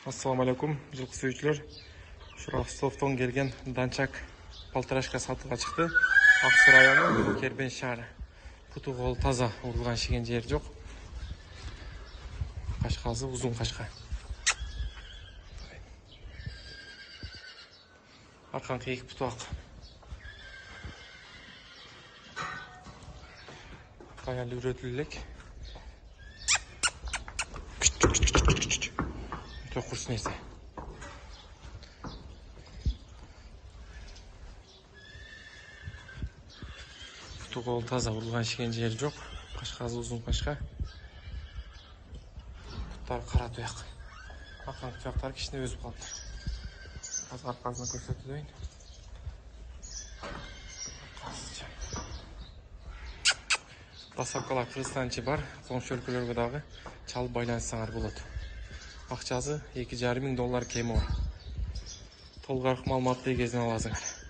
Assalamu alaikum, жылқы сүйүүчүлөр. Ростовтон келген данчак полторашка сатууга чыкты. Аксы району, Кербен шаары. Путу кол таза, урулган шиген жер жок. Кашкасы узун кашка. Арканкы эки путак. Каял үйрөтүлүп элек. Өтө курс нерсе. Путу кол таза, урулган шиген жер жок. Кашкасы узун кашка. Путтар кара туяк. Акан туяктар кичине өзүп калыптыр. Азыр аркасына көрсөтөйүн. Дасапкалар Кыргызстанчы бар, коңшу өлкөлөргө дагы чалып байланышсаңар болот. Акчасы $2,5 миң кеми бар. Толугураак маалыматты кезинен аласыңар.